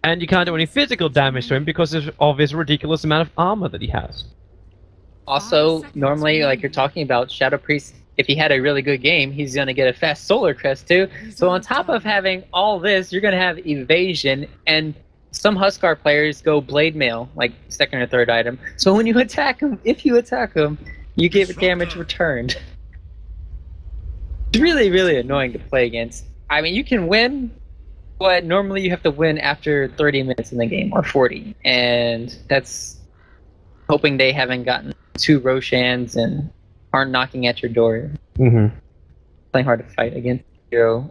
And you can't do any physical damage to him because of his ridiculous amount of armor that he has. Also, normally, like you're talking about, Shadow Priest, if he had a really good game, he's going to get a fast Solar Crest too. So on top of having all this, you're going to have Evasion, and some Huskar players go Blade Mail, like second or third item. So when you attack him, if you attack him, you get damage returned. It's really, really annoying to play against. I mean, you can win, but normally you have to win after 30 minutes in the game, or 40. And that's hoping they haven't gotten 2 Roshans and aren't knocking at your door. Mm-hmm. Playing hard to fight against hero.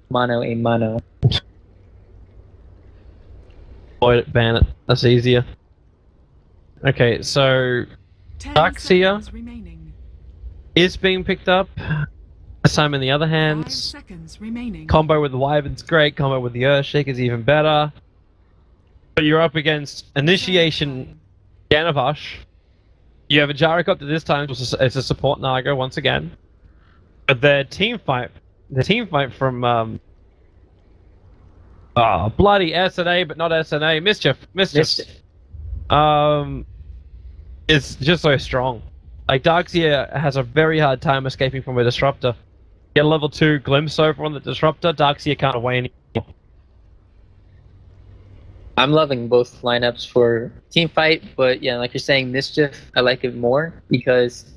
Mono a mono. Avoid it, ban it. That's easier. Okay, so Darkseer is being picked up. This time in the other hands. Combo with the Wyvern's great, combo with the Earthshake is even better. But you're up against Initiation Ganavush. You have a Gyrocopter this time, it's a support Naga once again. But the team fight from bloody SNA, but not SNA, Mischief. Is just so strong. Like, Darkseer has a very hard time escaping from a Disruptor. Get a level 2 glimpse over on the Disruptor, Darkseer can't away anymore. I'm loving both lineups for team fight, but yeah, like you're saying, Mischief, I like it more because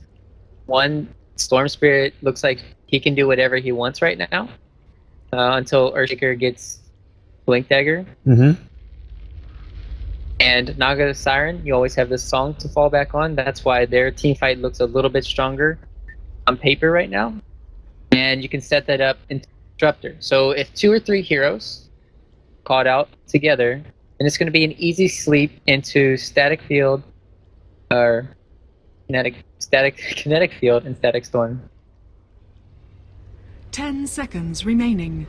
one, Storm Spirit looks like he can do whatever he wants right now until Earthshaker gets Blink Dagger. Mm-hmm. And Naga Siren, you always have this song to fall back on. That's why their team fight looks a little bit stronger on paper right now. And you can set that up in Disruptor. So if 2 or 3 heroes caught out together, then it's going to be an easy sleep into Static Field, or Kinetic Field and Static Storm. 10 seconds remaining.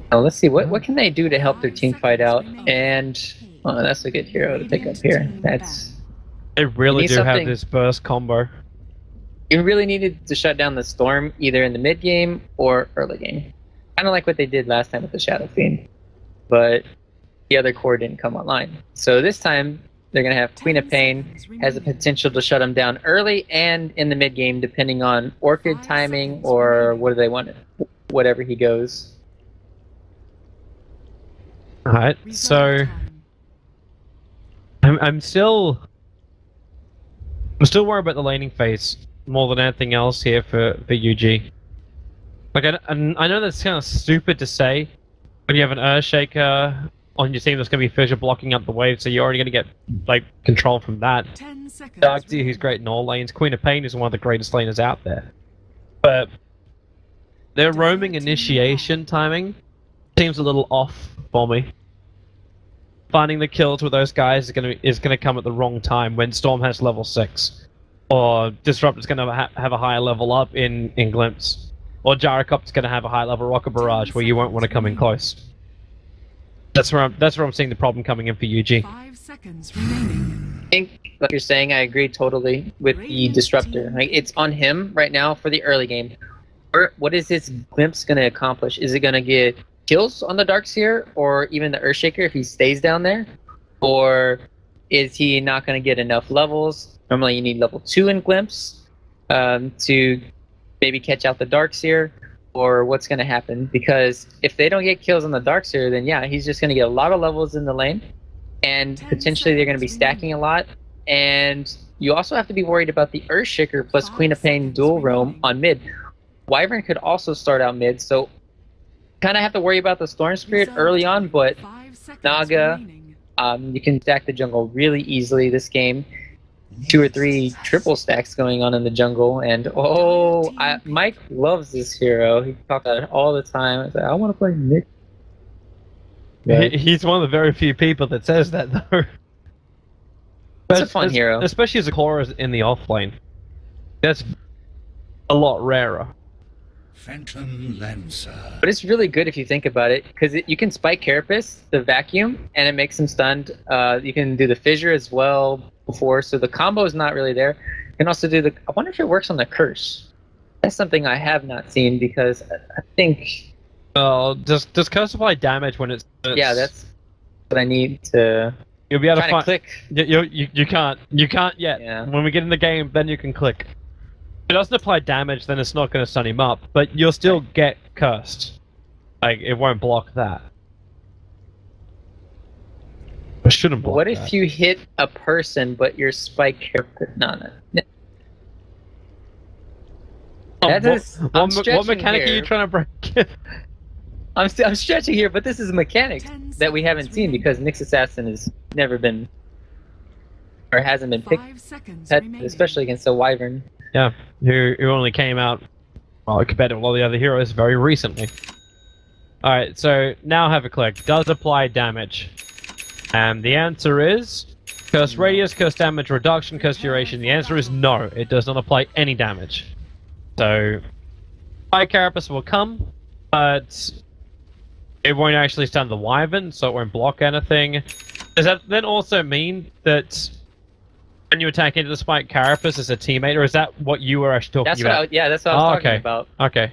Now let's see, what can they do to help their team fight out? And oh, that's a good hero to pick up here. They really do have this burst combo. You really needed to shut down the Storm either in the mid game or early game. Kind of like what they did last time with the Shadow Fiend. But the other core didn't come online. So this time, they're going to have Queen of Pain, has the potential to shut them down early and in the mid game, depending on Orchid timing or what do they want, whatever he goes. Alright, so I'm still worried about the laning phase more than anything else here for UG. Like, I know that's kind of stupid to say when you have an Earthshaker on your team that's going to be fissure blocking up the wave, so you're already going to get like control from that. Darkseer, who's great in all lanes. Queen of Pain is one of the greatest laners out there. But their roaming initiation timing seems a little off for me. Finding the kills with those guys is gonna come at the wrong time when Storm has level 6, or Disruptor's gonna have a higher level up in Glimpse, or Gyrocopter's gonna have a high level Rocket Barrage where you won't want to come in close. That's where I'm seeing the problem coming in for UG. 5 seconds remaining. I think, like you're saying, I agree totally with the Disruptor. Like, it's on him right now for the early game. What is his Glimpse gonna accomplish? Is it gonna get kills on the Darkseer, or even the Earthshaker if he stays down there? Or is he not going to get enough levels? Normally you need level 2 in Glimpse to maybe catch out the Darkseer, or what's going to happen? Because if they don't get kills on the Darkseer, then yeah, he's just going to get a lot of levels in the lane, and potentially they're going to be stacking a lot. And you also have to be worried about the Earthshaker plus Queen of Pain dual roam on mid. Wyvern could also start out mid, so kind of have to worry about the Storm Spirit early on, but Naga, you can stack the jungle really easily this game. 2 or 3 triple stacks going on in the jungle, and Mike loves this hero. He talks about it all the time. He's like, I want to play Nick. Yeah. He's one of the very few people that says that, though. It's a fun hero. Especially as a core in the offlane. That's a lot rarer. Phantom Lancer. But it's really good if you think about it, because you can spike Carapace, the vacuum, and it makes him stunned. You can do the fissure as well before, so the combo is not really there. You can also do I wonder if it works on the curse. That's something I have not seen, because I think Does curse apply damage when it's... Yeah, that's what I need to... You'll be able to Trying find... to click. You can't. You can't yet. Yeah. When we get in the game, then you can click. If it doesn't apply damage, then it's not going to stun him up, but you'll still get cursed. Like, it won't block that. It shouldn't block What that. if you hit a person, but your spike carapace... No. That is... What mechanic are you trying to break? I'm stretching here, but this is a mechanic that we haven't seen because Nyx Assassin has never been... Or hasn't been picked, 5 seconds remaining. especially against a Wyvern. Yeah, who only came out, well, compared to all the other heroes, very recently. Alright, so now have a click. Does apply damage? And the answer is... Curse radius, curse damage reduction, curse duration. The answer is no, it does not apply any damage. So... Fire Carapace will come, but... It won't actually stun the Wyvern, so it won't block anything. Does that then also mean that... When you attack into the Spike Carapace as a teammate, or is that what you were actually talking about? That's what I was talking about. Okay.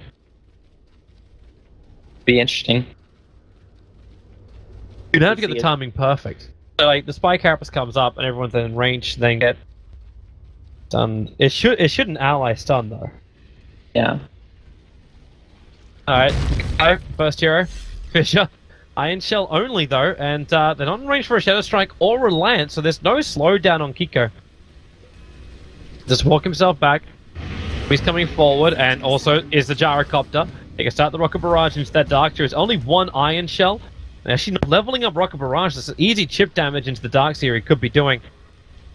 Be interesting. You'd have to get the timing perfect. So, like, the Spike Carapace comes up, and everyone's in range, then get stunned. It shouldn't ally stun, though. Yeah. Alright, first hero, Fisher. Iron Shell only, though, and they're not in range for a Shadow Strike or Reliance, so there's no slowdown on Kiko. Just walk himself back. He's coming forward, and also is the Gyrocopter. He can start the Rocket Barrage into that Dark Seer. It's only one Iron Shell. And actually, not leveling up Rocket Barrage, this is easy chip damage into the Dark Seer he could be doing.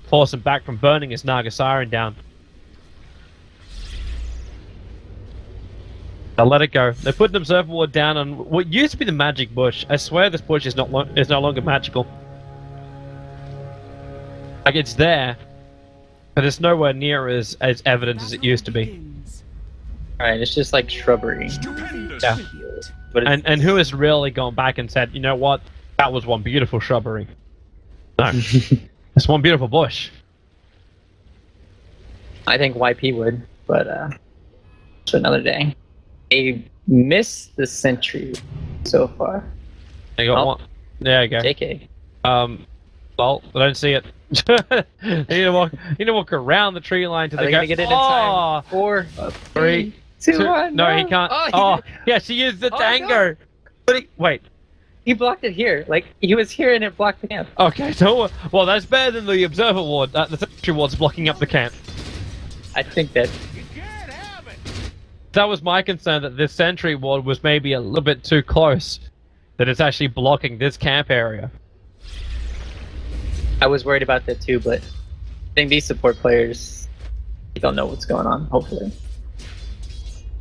Force him back from burning his Naga Siren down. I'll let it go. They put an Observer Ward down on what used to be the Magic Bush. I swear this bush is no longer magical. Like, it's there, but it's nowhere near as evident as it used to be. Alright, it's just like shrubbery. Yeah. But And who has really gone back and said, you know what, that was one beautiful shrubbery? No. It's one beautiful bush. I think YP would, but it's another day. They missed the sentry so far. They got one. There you go. JK. Well, I don't see it. you need to walk around the tree line to Are the they gonna get it in time? 4, 3, 2, 1. No, he can't. Yeah, she used the tango. No. But wait. He blocked it here. Like, he was here and it blocked the camp. Okay, so well, that's better than the Observer Ward. The Sentry Ward's blocking up the camp. I think that. That was my concern, that this Sentry Ward was maybe a little bit too close. That it's actually blocking this camp area. I was worried about that too, but I think these support players don't know what's going on, hopefully.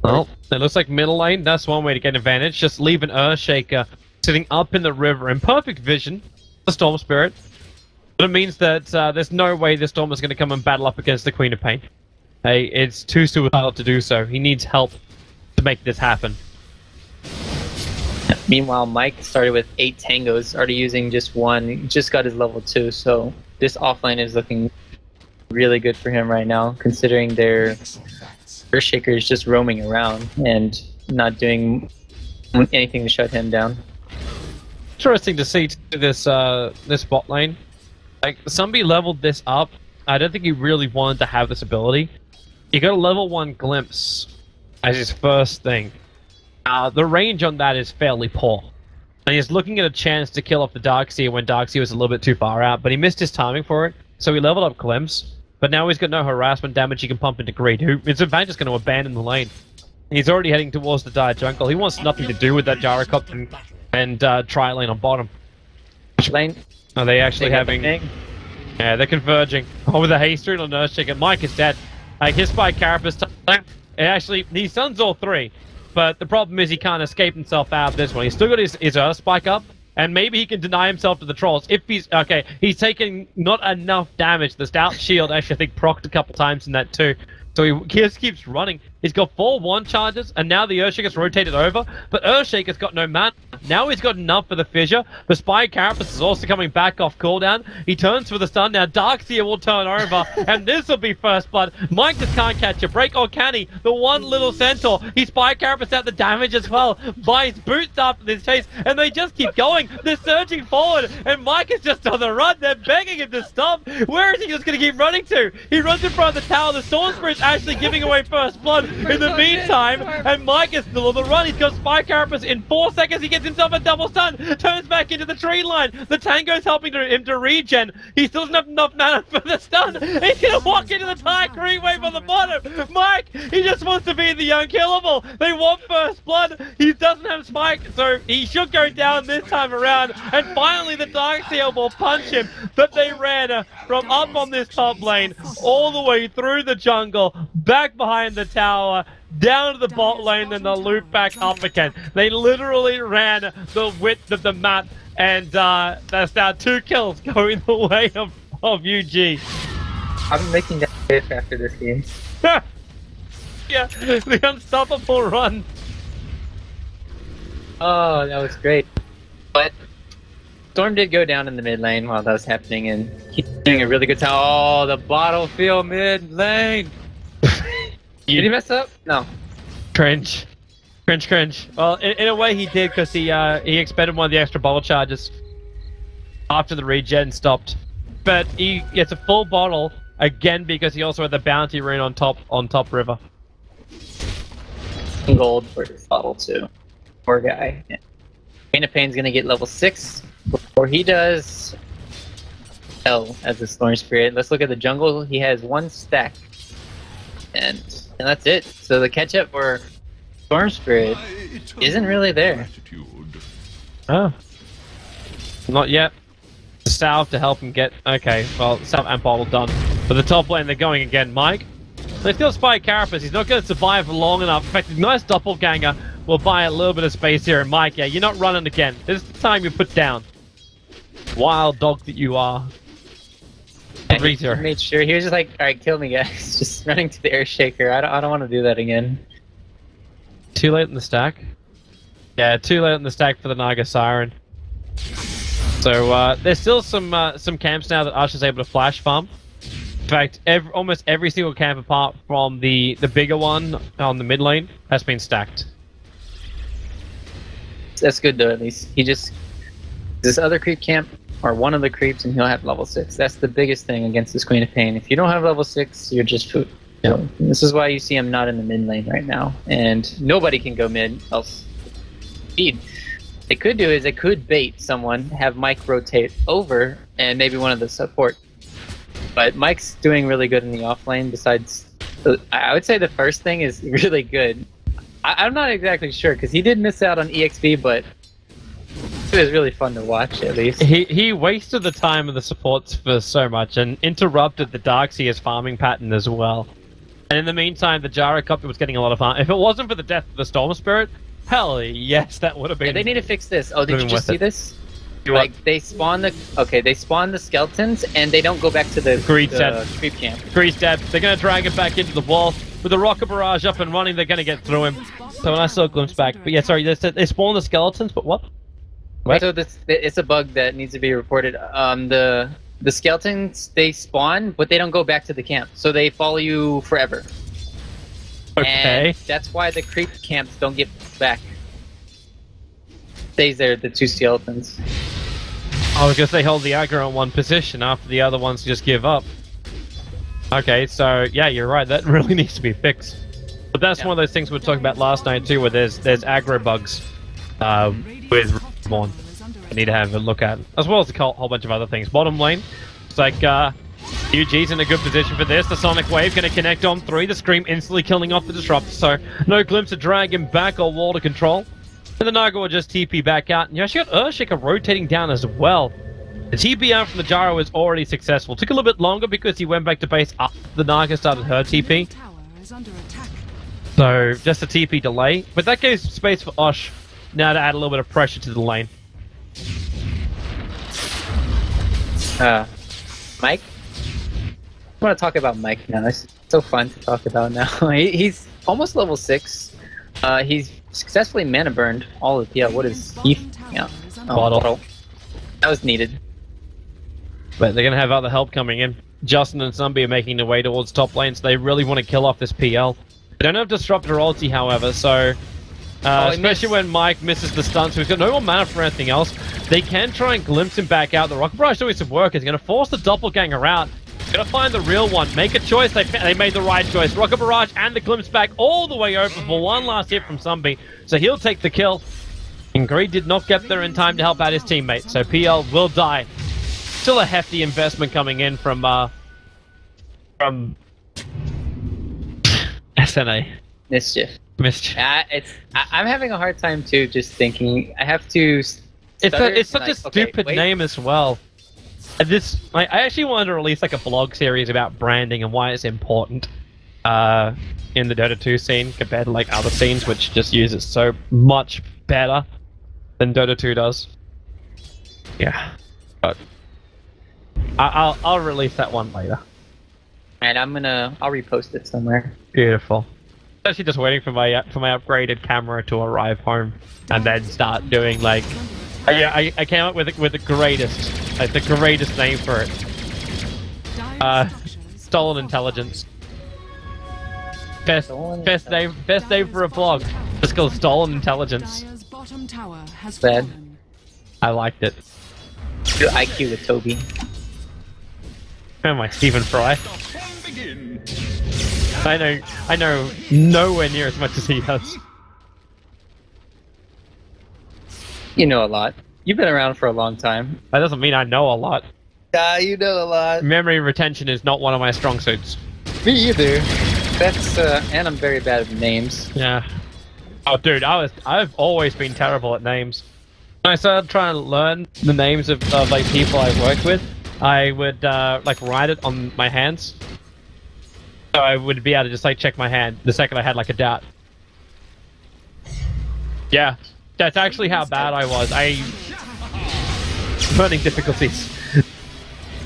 Well, it looks like middle lane, that's one way to get an advantage. Just leave an Earthshaker sitting up in the river in perfect vision, the Storm Spirit. But it means that there's no way the Storm is going to come and battle up against the Queen of Pain. Hey, it's too suicidal to do so. He needs help to make this happen. Meanwhile, Mike started with 8 tangos, already using just one. He just got his level 2, so this offlane is looking really good for him right now, considering their Earthshaker is just roaming around and not doing anything to shut him down. Interesting to see this this bot lane. Like, somebody leveled this up. I don't think he really wanted to have this ability. He got a level 1 glimpse as his first thing. The range on that is fairly poor. And he's looking at a chance to kill off the Darkseer when Darkseer was a little bit too far out, but he missed his timing for it, so he leveled up Glimpse. But now he's got no harassment damage he can pump into Greed, who is in fact just going to abandon the lane. He's already heading towards the Dire Jungle. He wants nothing to do with that Gyrocopter and Tri-Lane on bottom. Which lane? Are they actually having... Yeah, they're converging. Oh, with a haste rune on Earthshaker. Mike is dead. His Spike Carapace time. Actually, he stuns all 3. But the problem is he can't escape himself out of this one. He's still got his Earth Spike up. And maybe he can deny himself to the Trolls. If he's... Okay, he's taking not enough damage. The Stout Shield actually, I think, procced a couple times in that too. So he just keeps running. He's got 4 wand charges, and now the Earthshaker's rotated over, but Earthshaker's got no mana. Now he's got enough for the fissure. The Spy Carapace is also coming back off cooldown. He turns for the stun. Now Darkseer will turn over, and this will be first blood. Mike just can't catch a break, or can he? The one little Centaur. He Spy Carapace out the damage as well. Buys boots after this chase, and they just keep going. They're surging forward, and Mike is just on the run. They're begging him to stop. Where is he just going to keep running to? He runs in front of the tower. The Storm Spirit's actually giving away first blood in the meantime, and Mike is still on the run. He's got Spy Carapace. In 4 seconds, he gets himself a double stun, turns back into the tree line. The Tango's helping him to regen. He still doesn't have enough mana for the stun. He's going to walk into the tire creep wave on the bottom. Mike, he just wants to be the unkillable. They want first blood. He doesn't have Spike, so he should go down this time around. And finally, the Darkseer will punch him. But they ran from up on this top lane all the way through the jungle, back behind the tower, down to the bot lane, then the loop back up again. They literally ran the width of the map, and that's now 2 kills going the way of UG. I'm making that safe after this game. Yeah, the unstoppable run. Oh, that was great. But Storm did go down in the mid lane while that was happening, and he's doing a really good time. Oh, the battlefield mid lane. Did he mess up? No. Cringe. Cringe. Well, in a way he did, because he expended one of the extra bottle charges after the regen stopped. But he gets a full bottle again because he also had the bounty rune on top river. Gold for his bottle too. Poor guy. Pain of Pain's gonna get level 6 before he does. Hell, as a Storm Spirit. Let's look at the jungle. He has 1 stack. And that's it. So the catch up for Storm Spirit isn't really there. Oh. Not yet. Salve to help him get... Okay, well, Salve and bottle done. But the top lane, they're going again. Mike? Let's go Spy Carapace. He's not going to survive for long enough. In fact, his nice doppelganger will buy a little bit of space here. And Mike, yeah, you're not running again. This is the time you put down. Wild dog that you are. Yeah, he made sure. He was just like, alright, kill me, guys. Just running to the Earthshaker. I don't want to do that again. Too late in the stack? Yeah, too late in the stack for the Naga Siren. So, there's still some camps now that Usher's able to flash farm. In fact, almost every single camp apart from the bigger one on the mid lane has been stacked. That's good though, at least. He just... This other creep camp, or one of the creeps, and he'll have level 6. That's the biggest thing against this Queen of Pain. If you don't have level 6, you're just food. Yep. So, this is why you see him not in the mid lane right now. And nobody can go mid, else speed. They could do is they could bait someone, have Mike rotate over, and maybe one of the support. But Mike's doing really good in the off lane. Besides, I would say the first thing is really good. I'm not exactly sure because he did miss out on EXP, but it was really fun to watch at least. He wasted the time of the supports for so much and interrupted the Darkseer's farming pattern as well. And in the meantime, the Gyrocopter was getting a lot of harm. If it wasn't for the death of the Storm Spirit, hell yes, that would have been. Yeah, they need to fix this. Oh, did you just see this? Like they spawn the skeletons and they don't go back to the creep camp. Grease Dab. They're gonna drag it back into the wall. With the rocket barrage up and running, they're gonna get through him. So when I saw a glimpse back, but yeah, sorry, they spawn the skeletons, but what? So it's a bug that needs to be reported. The skeletons, they spawn, but they don't go back to the camp, so they follow you forever. Okay. And that's why the creep camps don't get back. Stays there, the 2 skeletons. Oh, because they hold the aggro in one position after the other ones just give up. Okay, so yeah, you're right. That really needs to be fixed. But that's one of those things we were talking about last night too, where there's aggro bugs with Reborn. I need to have a look at, as well as a whole bunch of other things. Bottom lane, it's like UG's in a good position for this. The Sonic Wave going to connect on 3. The Scream instantly killing off the Disruptor, so no glimpse of Dragon back or wall to control. And the Naga will just TP back out. And you actually got Earthshaker rotating down as well. The TP out from the Gyro is already successful. Took a little bit longer because he went back to base after the Naga started her TP. So just a TP delay. But that gives space for Osh now to add a little bit of pressure to the lane. Mike? I want to talk about Mike now. It's so fun to talk about now. He's almost level 6. He's successfully mana burned all of what is he? Yeah, Bottle. That was needed. But they're going to have other help coming in. Justin and Zombie are making their way towards top lane, so they really want to kill off this PL. They don't have Disruptor ulti, however, so... especially when Mike misses the stun, so he's got no more mana for anything else. They can try and glimpse him back out. The Rocket Barrage doing some work. He's going to force the Doppelganger out. Going to find the real one. Make a choice. They made the right choice. Rocket Barrage and the glimpse back all the way over for one last hit from Zombie. So he'll take the kill. And Greed did not get there in time to help out his teammate. So PL will die. Still a hefty investment coming in from SNA. Mischief. Mischief. I'm having a hard time too. Just thinking, I have to. It's such a stupid name as well. I actually wanted to release like a blog series about branding and why it's important in the Dota 2 scene compared to like other scenes which just use it so much better than Dota 2 does. Yeah, but I'll release that one later. And I'll repost it somewhere. Beautiful. Actually, just waiting for my upgraded camera to arrive home, and then start doing like. I came up with the greatest, like the greatest name for it. Stolen Intelligence. Best name for a blog. It's called Stolen Intelligence. Bad. I liked it. Do IQ with Toby. Oh my Stephen Fry. I know nowhere near as much as he does. You know a lot. You've been around for a long time. That doesn't mean I know a lot. You know a lot. Memory retention is not one of my strong suits. Me either. That's and I'm very bad at names. Yeah. Oh, dude, I've always been terrible at names. When I started trying to learn the names of like people I've worked with, I would like write it on my hands. So I would be able to just like check my hand the second I had like a doubt. Yeah. That's actually how bad I was. Learning difficulties.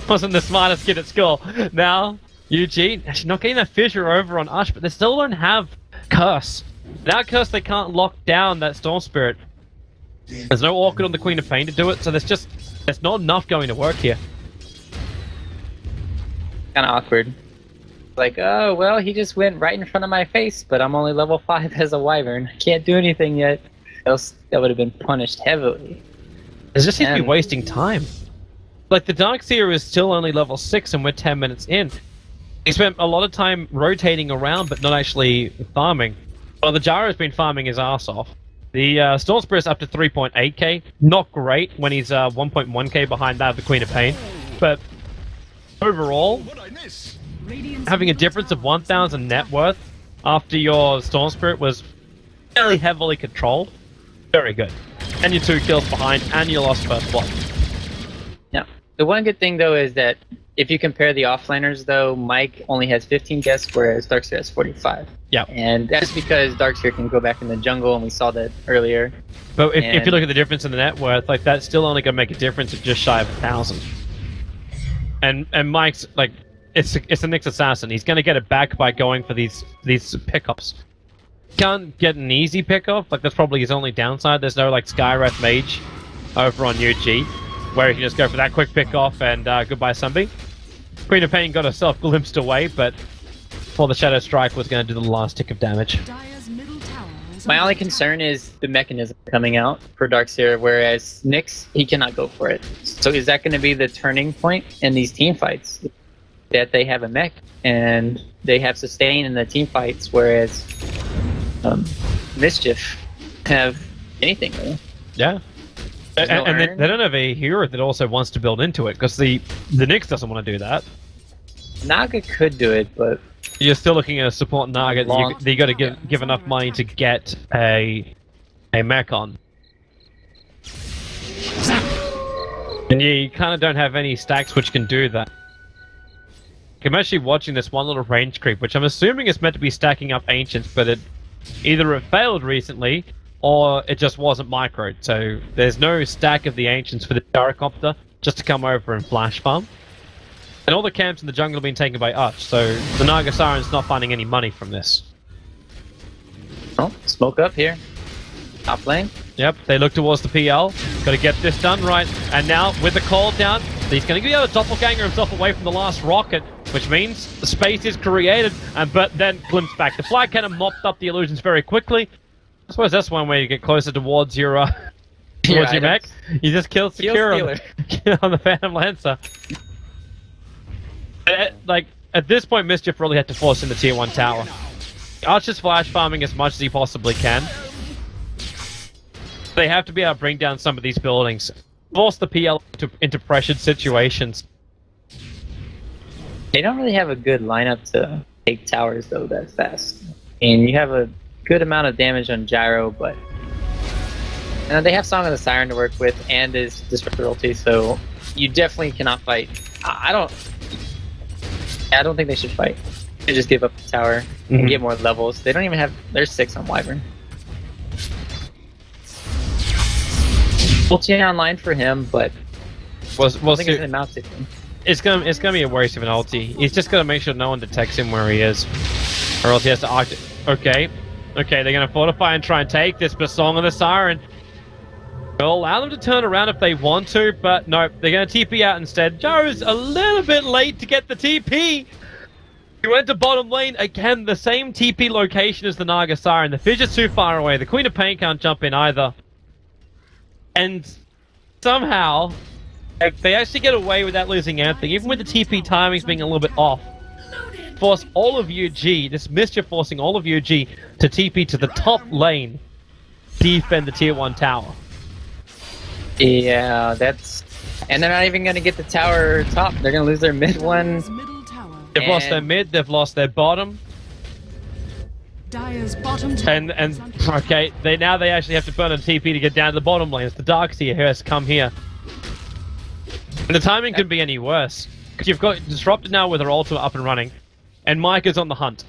Wasn't the smartest kid at school. Now, Eugene, actually not getting that fissure over on Ush, but they still don't have Curse. Without Curse, they can't lock down that Storm Spirit. There's no Orchid on the Queen of Pain to do it, so there's not enough going to work here. Kinda awkward. Like, oh, well, he just went right in front of my face, but I'm only level 5 as a Wyvern. I can't do anything yet. Else that would have been punished heavily. It just seems to be wasting time. Like, the Darkseer is still only level 6 and we're 10 minutes in. He spent a lot of time rotating around but not actually farming. Well, the Gyro's been farming his ass off. The Storm Spirit's up to 3.8k. Not great when he's 1.1k behind that of the Queen of Pain. But overall, having a difference of 1,000 net worth after your Storm Spirit was fairly heavily controlled. Very good. And you're 2 kills behind, and you lost first blood. Yeah. The one good thing, though, is that if you compare the offliners, though, Mike only has 15 deaths, whereas Darkseer has 45. Yeah. And that's because Darkseer can go back in the jungle, and we saw that earlier. But if you look at the difference in the net worth, like, that's still only going to make a difference of just shy of 1,000. And Mike's, like, it's a Nyx Assassin. He's going to get it back by going for these pickups. Can't get an easy pickup, like that's probably his only downside. There's no like Skywrath Mage over on UG, where he can just go for that quick pick off and goodbye Sunbeam. Queen of Pain got herself glimpsed away, but before the Shadow Strike was going to do the last tick of damage. My only concern is the mechanism coming out for Darkseer, whereas Nyx, he cannot go for it. So is that going to be the turning point in these team fights? That they have a mech and they have sustain in the team fights, whereas Mischief have anything really. Yeah. And they don't have a hero that also wants to build into it, because the Nyx doesn't want to do that. Naga could do it, but you're still looking at a support Naga. You got to give enough money to get a mech on, and you kind of don't have any stacks which can do that. I'm actually watching this one little range creep, which I'm assuming is meant to be stacking up Ancients, but it either failed recently or it just wasn't microed. So there's no stack of the Ancients for the Gyrocopter just to come over and flash farm. And all the camps in the jungle have been taken by Uch, so the Naga Siren's not finding any money from this. Oh, smoke up here. Top lane. Yep, they look towards the PL. Got to get this done right. And now, with the call down, he's going to be able to doppelganger himself away from the last rocket, which means the space is created, but then glimpse back. The flag cannon mopped up the illusions very quickly. I suppose that's one way to get closer towards your mech. You just kill secure on the Phantom Lancer. Like, at this point, Mischief really had to force in the tier 1 tower. Archer's flash farming as much as he possibly can. They have to be able to bring down some of these buildings. Force the PL into pressured situations. They don't really have a good lineup to take towers, though, that fast. And you have a good amount of damage on Gyro, but... they have Song of the Siren to work with, and his Disruptor ulti, so you definitely cannot fight. I don't think they should fight. They just give up the tower and get more levels. They don't even have... They're 6 on Wyvern. Ulti online for him, but we'll I think see. It's gonna be a waste of an ulti. He's just gonna make sure no one detects him where he is, or else he has to Okay, they're gonna fortify and try and take this, but Song of the Siren will allow them to turn around if they want to, but no, they're gonna TP out instead. Joe's a little bit late to get the TP. He went to bottom lane again, the same TP location as the Naga Siren. The Fidget's too far away. The Queen of Pain can't jump in either. And somehow, they actually get away without losing anything, even with the TP timings being a little bit off. Force all of UG, this Mischief forcing all of UG to TP to the top lane, defend the tier 1 tower. Yeah, that's... And they're not even going to get the tower top. They're going to lose their mid one. They've lost their mid, they've lost their bottom. Dire's bottom tower. And okay, they actually have to burn a TP to get down to the bottom lane. It's the Darkseer who has to come here. And the timing couldn't be any worse. Because you've got Disrupted now with her ultimate up and running. And Mike is on the hunt.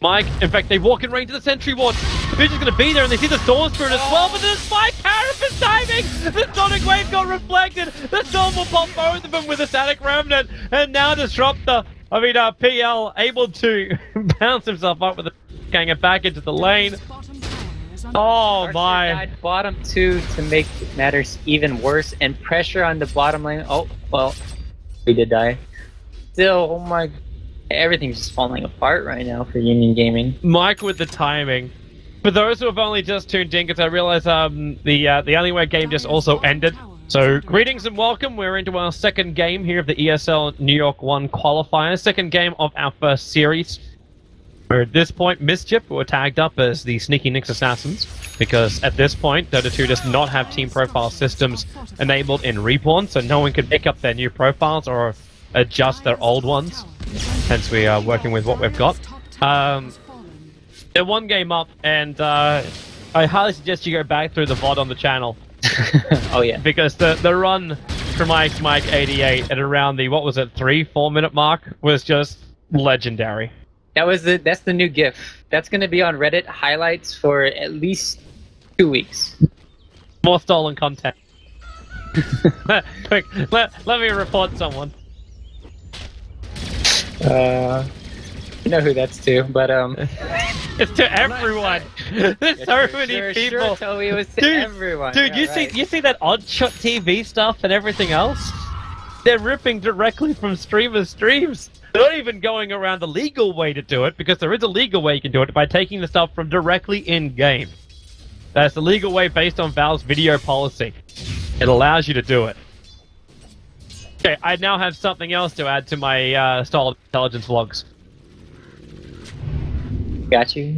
Mike, in fact, they walk in range of the Sentry Ward. The Vision's going to be there, and they see the Storm Spirit as well, but there's Spike Carapace timing! The Sonic Wave got reflected! The Storm will pop both of them with a Static Remnant, and now PL able to bounce himself up with a ganger back into the lane. Oh my! Died bottom 2 to make matters even worse, and pressure on the bottom lane. Oh, well, we did die. Still, oh my... Everything's just falling apart right now for Union Gaming. Mike with the timing. For those who have only just tuned in, because I realize the Alleyway game just also ended. So, greetings and welcome. We're into our second game here of the ESL New York 1 qualifier. Second game of our first series. Where at this point, Mischief were tagged up as the Sneky Nyx Assassins. Because at this point, Dota 2 does not have team profile systems enabled in Reborn, so no one can pick up their new profiles or adjust their old ones. Hence we are working with what we've got. They're one game up, and I highly suggest you go back through the VOD on the channel. Oh yeah. Because the run from Mike 88 at around the, 3-4 minute mark was just legendary. That's the new GIF. That's going to be on Reddit highlights for at least 2 weeks. More stolen content. Quick, let me report someone. You know who that's to, but it's to everyone. There's so many people. Sure, Toby, it was to everyone. Dude, yeah, you see that Oddshot TV stuff and everything else? They're ripping directly from streamers' streams. They're not even going around the legal way to do it, because there is a legal way you can do it by taking the stuff from directly in-game. That's the legal way based on Valve's video policy. It allows you to do it. Okay, I now have something else to add to my Stall of Intelligence vlogs. Got you.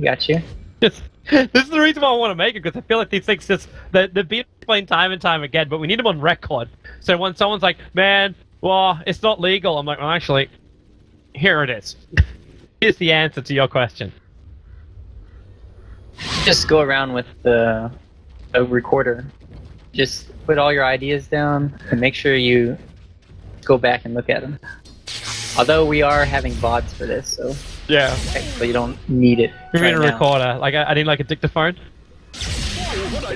This is the reason why I want to make it, because I feel like these things they're being explained time and time again, but we need them on record. So when someone's like, man, well, it's not legal, I'm like, well, actually, here it is. Here's the answer to your question. Just go around with a recorder. Just put all your ideas down and make sure you go back and look at them. Although we are having VODs for this, so yeah, technically you don't need it. You mean a recorder? Like I need like a dictaphone?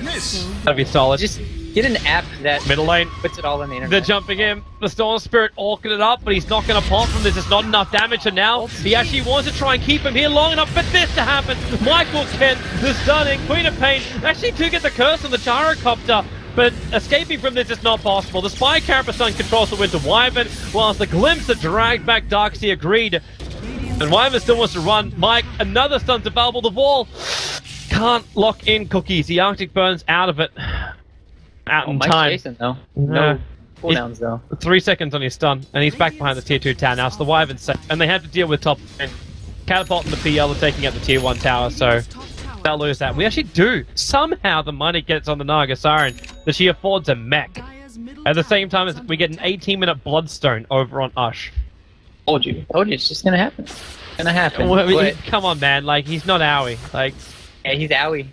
That'd be solid. Just get an app that Middle lane. puts it all on the internet. They're jumping in. The Storm Spirit orking it up, but he's not going to pop from this. It's not enough damage, and now he actually wants to try and keep him here long enough for this to happen. Michael Kent, the stunning Queen of Pain, actually do get the curse on the gyrocopter, but escaping from this is not possible. The Spy Carapace controls the Winter Wyvern, whilst the Glimpse are dragged back. Darkseer agreed. And Wyvern still wants to run. Mike, another stun's available. The wall can't lock in Cookies. The Arctic Burn's out of it. Out in Mike's time. chasing, though. No cooldowns, though. 3 seconds on his stun, and he's back behind the tier 2 tower now, so the Wyvern's safe. And they have to deal with top. Catapult and the PL are taking out the tier 1 tower, so they'll lose that. We actually do. Somehow the money gets on the Naga Siren that she affords a mech. At the same time as we get an 18-minute Bloodstone over on Ush. Told you, it's just gonna happen. It's gonna happen. Well, come on, man. Like, he's not owie. Like, yeah, he's owie.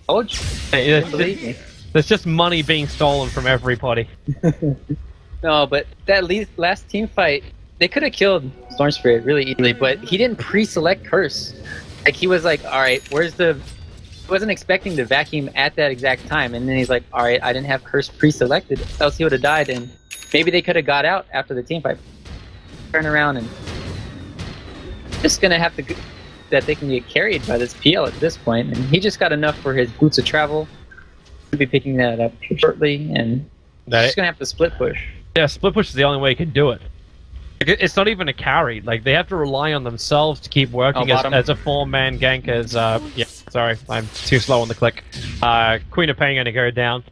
Told you. Believe me. There's just money being stolen from everybody. No, but that last team fight, they could have killed Storm Spirit really easily, but he didn't pre-select Curse. Like, he was like, alright, where's the... He wasn't expecting the vacuum at that exact time, and then he's like, alright, I didn't have Curse pre-selected, else he would have died, and maybe they could have got out after the team fight. Turn around and... Just gonna have to... That they can get carried by this PL at this point, and he just got enough for his boots of travel. He'll be picking that up shortly, and just gonna have to split push. Yeah, split push is the only way he can do it. It's not even a carry. Like, they have to rely on themselves to keep working as a 4-man gank. As yeah, sorry, I'm too slow on the click. Queen of Pain gonna go down.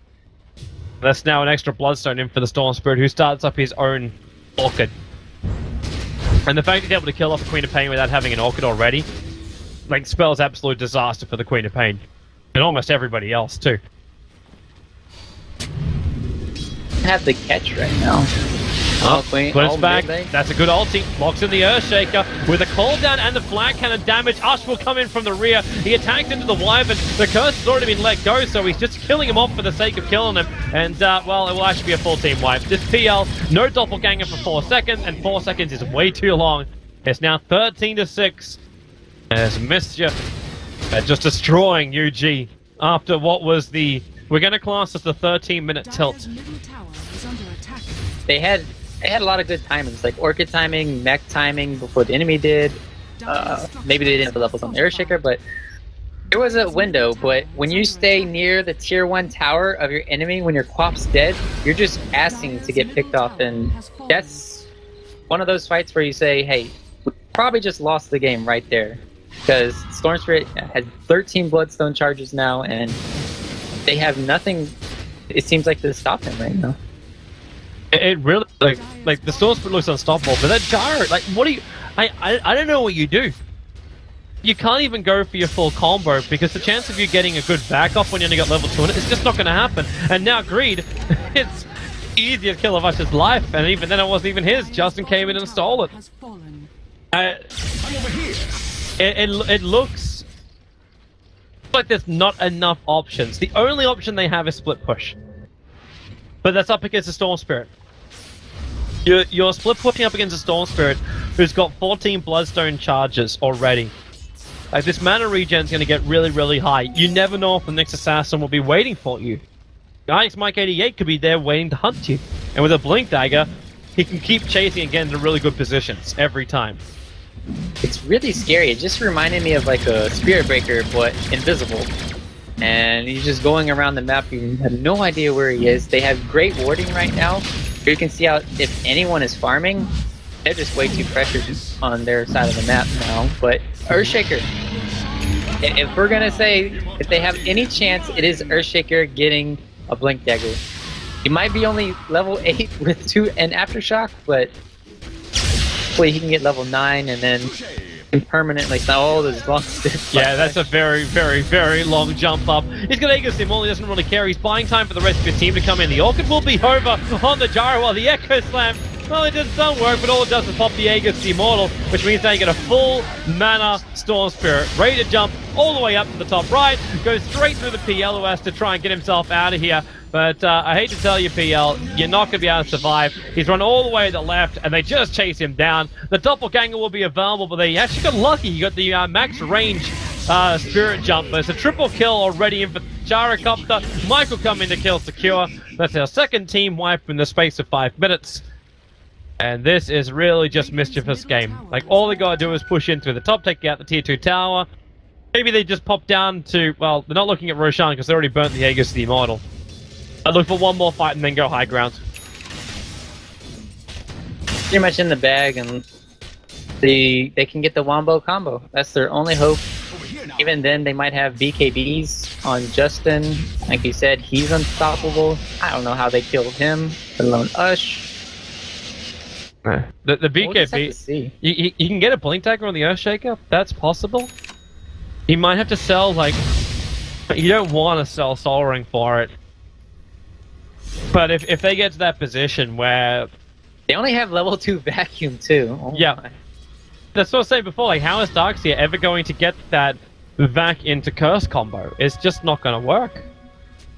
That's now an extra Bloodstone in for the Storm Spirit, who starts up his own Orchid. And the fact that he's able to kill off the Queen of Pain without having an Orchid already, like, spells absolute disaster for the Queen of Pain. And almost everybody else, too. Have the catch right now. Queen, Queen's back. That's a good ulti. Locks in the Earthshaker with a cooldown and the flag cannon damage. Ush will come in from the rear. He attacks into the Wyvern. The curse has already been let go, so he's just killing him off for the sake of killing him. And, well, it will actually be a full team wipe. This PL, no doppelganger for 4 seconds, and 4 seconds is way too long. It's now 13-6. As Mischief just destroying UG after what was the... We're going to class as the 13-minute tilt. They had a lot of good timings, like Orchid timing, mech timing before the enemy did. Maybe they didn't have the levels on the Earthshaker, but there was a window. But when you stay near the tier 1 tower of your enemy, when your Quap's dead, you're just asking to get picked off, and that's one of those fights where you say, hey, we probably just lost the game right there. Because Storm Spirit has 13 Bloodstone charges now, and they have nothing, it seems like, to stop him right now. It really, like the Storm Spirit looks unstoppable, but that gyro, like, what do you, I don't know what you do. You can't even go for your full combo, because the chance of you getting a good backup when you only got level 2 in it is just not going to happen. And now Greed, it's easiest kill of Ush's life, and even then it wasn't even his. Justin came in and stole it. It looks like there's not enough options. The only option they have is split push. But that's up against the Storm Spirit. You're split pushing up against a Storm Spirit who's got 14 Bloodstone charges already. Like, this mana regen's going to get really, really high. You never know if the next assassin will be waiting for you. Guys, Mike 88 could be there waiting to hunt you. And with a Blink Dagger, he can keep chasing and get into really good positions every time. It's really scary. It just reminded me of like a Spirit Breaker, but invisible. And he's just going around the map. You have no idea where he is. They have great warding right now. You can see out if anyone is farming, they're just way too pressured on their side of the map now. But Earthshaker, if we're gonna say if they have any chance, it is Earthshaker getting a Blink Dagger. He might be only level 8 with 2 and Aftershock, but hopefully he can get level 9 and then permanently all those long steps. Yeah, that's a very, very, very long jump up. He's got Echo Sim, all he doesn't really care. He's buying time for the rest of his team to come in. The Orchid will be over on the gyro while the Echo Slam, well, it did some work, but all it does is pop the Aegis Immortal, which means they get a full mana Storm Spirit, ready to jump all the way up to the top right, goes straight through the PL who has to try and get himself out of here. But I hate to tell you, PL, you're not going to be able to survive. He's run all the way to the left, and they just chase him down. The Doppelganger will be available, but they actually got lucky. You got the max range Spirit Jump. There's a triple kill already in for gyrocopter. Mike will come in to kill secure. That's our second team wipe in the space of 5 minutes. And this is really just mischievous game. Like, all they gotta do is push in through the top, take out the tier 2 tower. Maybe they just pop down to, well, they're not looking at Roshan because they already burnt the Aegis to the Immortal. I'd look for one more fight and then go high ground. Pretty much in the bag, and they can get the Wombo combo. That's their only hope. Even then, they might have BKBs on Justin. Like you said, he's unstoppable. I don't know how they killed him, let alone Ush. The BKB, you can get a blink dagger on the Earthshaker. That's possible. You might have to sell, like, you don't want to sell Soul Ring for it. But if they get to that position where they only have level 2 vacuum too. Oh yeah, my. That's what I was saying before. Like, how is Darkseer ever going to get that vac into curse combo? It's just not going to work.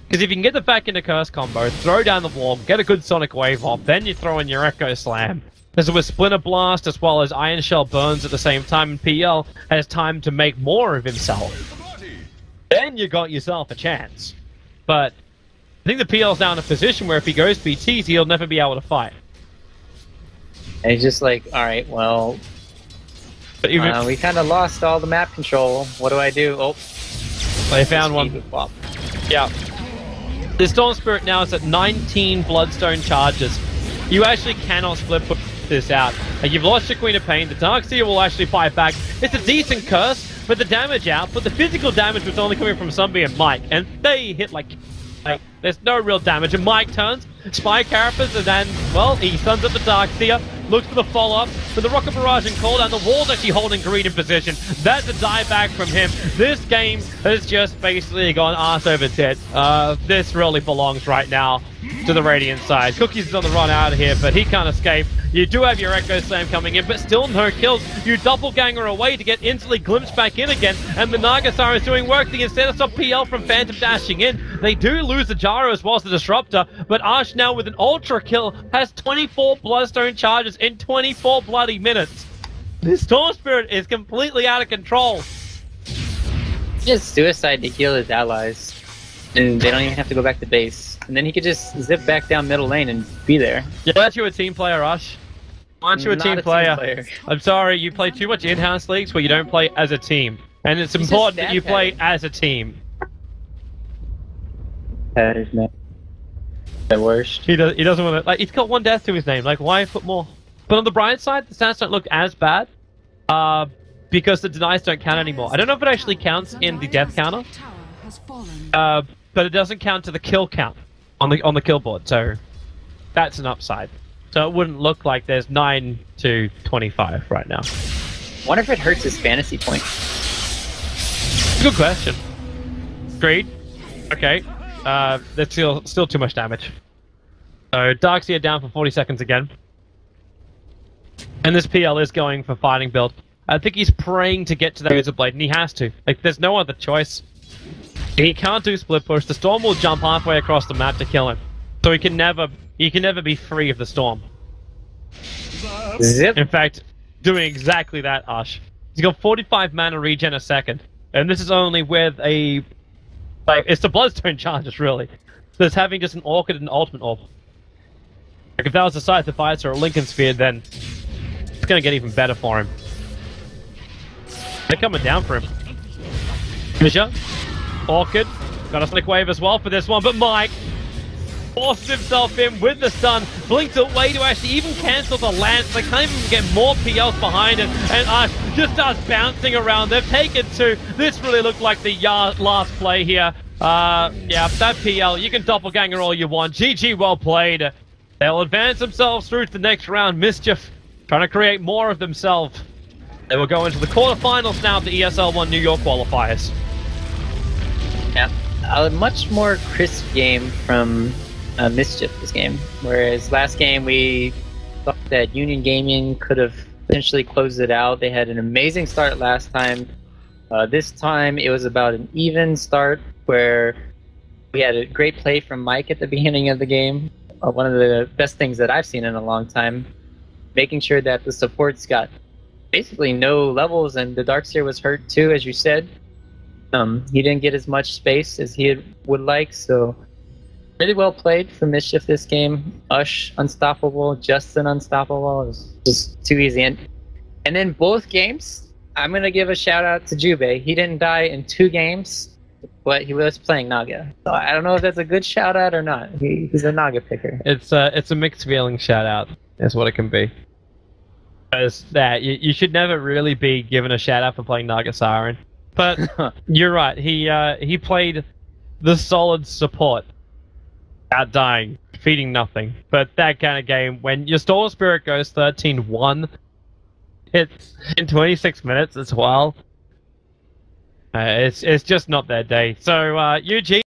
Because if you can get the vac into curse combo, throw down the wall, get a good sonic wave off, then you throw in your Echo Slam. As with Splinter Blast as well as Iron Shell burns at the same time, and PL has time to make more of himself. Then you got yourself a chance. But I think the PL's now in a position where if he goes BTs, he'll never be able to fight. And he's just like, alright, well, we kind of lost all the map control. What do I do? Oh, they found one. Yeah. The Storm Spirit now is at 19 Bloodstone charges. You actually cannot split push this out. You've lost your Queen of Pain. The Darkseer will actually fight back. It's a decent curse, but the damage out. But the physical damage was only coming from Zombie and Mike, and they hit like there's no real damage. And Mike turns, Spy Carapace, and then, well, he stuns up the Darkseer, looks for the follow-up, but the Rocket Barrage and Cold, and the wall's actually holding Greed in position. That's a die back from him. This game has just basically gone arse over tit. This really belongs right now to the Radiant side. Cookies is on the run out of here, but he can't escape. You do have your Echo Slam coming in, but still no kills. You doppelganger away to get instantly glimpsed back in again, and the Nagasar is doing work. The instead of stop PL from Phantom dashing in. They do lose the Gyro as well as the Disruptor, but Ash now with an Ultra kill has 24 Bloodstone charges in 24 bloody minutes. This Storm Spirit is completely out of control. Just suicide to heal his allies, and they don't even have to go back to base. And then he could just zip back down middle lane and be there. Yeah, aren't you a team player, Ash? Aren't you a team player? I'm sorry, you play too much in-house leagues where you don't play as a team. And it's important that you play as a team. That is not the worst. He doesn't want to, like, he's got one death to his name, like, why put more? But on the bright side, the stats don't look as bad, because the denies don't count anymore. I don't know if it actually counts in the death counter, but it doesn't count to the kill count on the kill board, so that's an upside. So it wouldn't look like there's 9 to 25 right now. Wonder if it hurts his fantasy point. Good question. Greed. Okay. That's still too much damage. So Darkseer down for 40 seconds again. And this PL is going for fighting build. I think he's praying to get to that Razor Blade, and he has to. Like, there's no other choice. He can't do split push. The Storm will jump halfway across the map to kill him. So he can never be free of the Storm. Zip. In fact, doing exactly that, Ash. He's got 45 mana regen a second. And this is only with a... like, it's the Bloodstone charges, really. So it's having just an Orchid and Ultimate Orb. Like, if that was the Scythe of Fights or a Lincoln Sphere, then it's gonna get even better for him. They're coming down for him. Fissure. Orchid. Got a Slick Wave as well for this one, but Mike forces himself in with the stun, blinks away to actually even cancel the lance. They can't even get more PLs behind it, and Ash just starts bouncing around. They've taken 2. This really looked like the last play here. Yeah, that PL, you can doppelganger all you want. GG, well played. They'll advance themselves through to the next round. Mischief trying to create more of themselves. They will go into the quarterfinals now of the ESL 1 New York qualifiers. Yeah, a much more crisp game from Mischief this game, whereas last game we thought that Union Gaming could have potentially closed it out. They had an amazing start last time. This time it was about an even start where we had a great play from Mike at the beginning of the game. One of the best things that I've seen in a long time, making sure that the supports got basically no levels, and the Darkseer was hurt too, as you said. He didn't get as much space as he would like, so really well played for Mischief this game. Ush unstoppable, Justin unstoppable. It was just too easy. And then both games, I'm gonna give a shout out to Jubei. He didn't die in 2 games, but he was playing Naga. So I don't know if that's a good shout out or not. He's a Naga picker. It's a mixed feeling shout out. Is what it can be. Because that you should never really be given a shout out for playing Naga Siren. But you're right. He played the solid support, without dying, feeding nothing. But that kind of game, when your Storm Spirit goes 13-1, it's in 26 minutes as well. It's just not their day. So UG.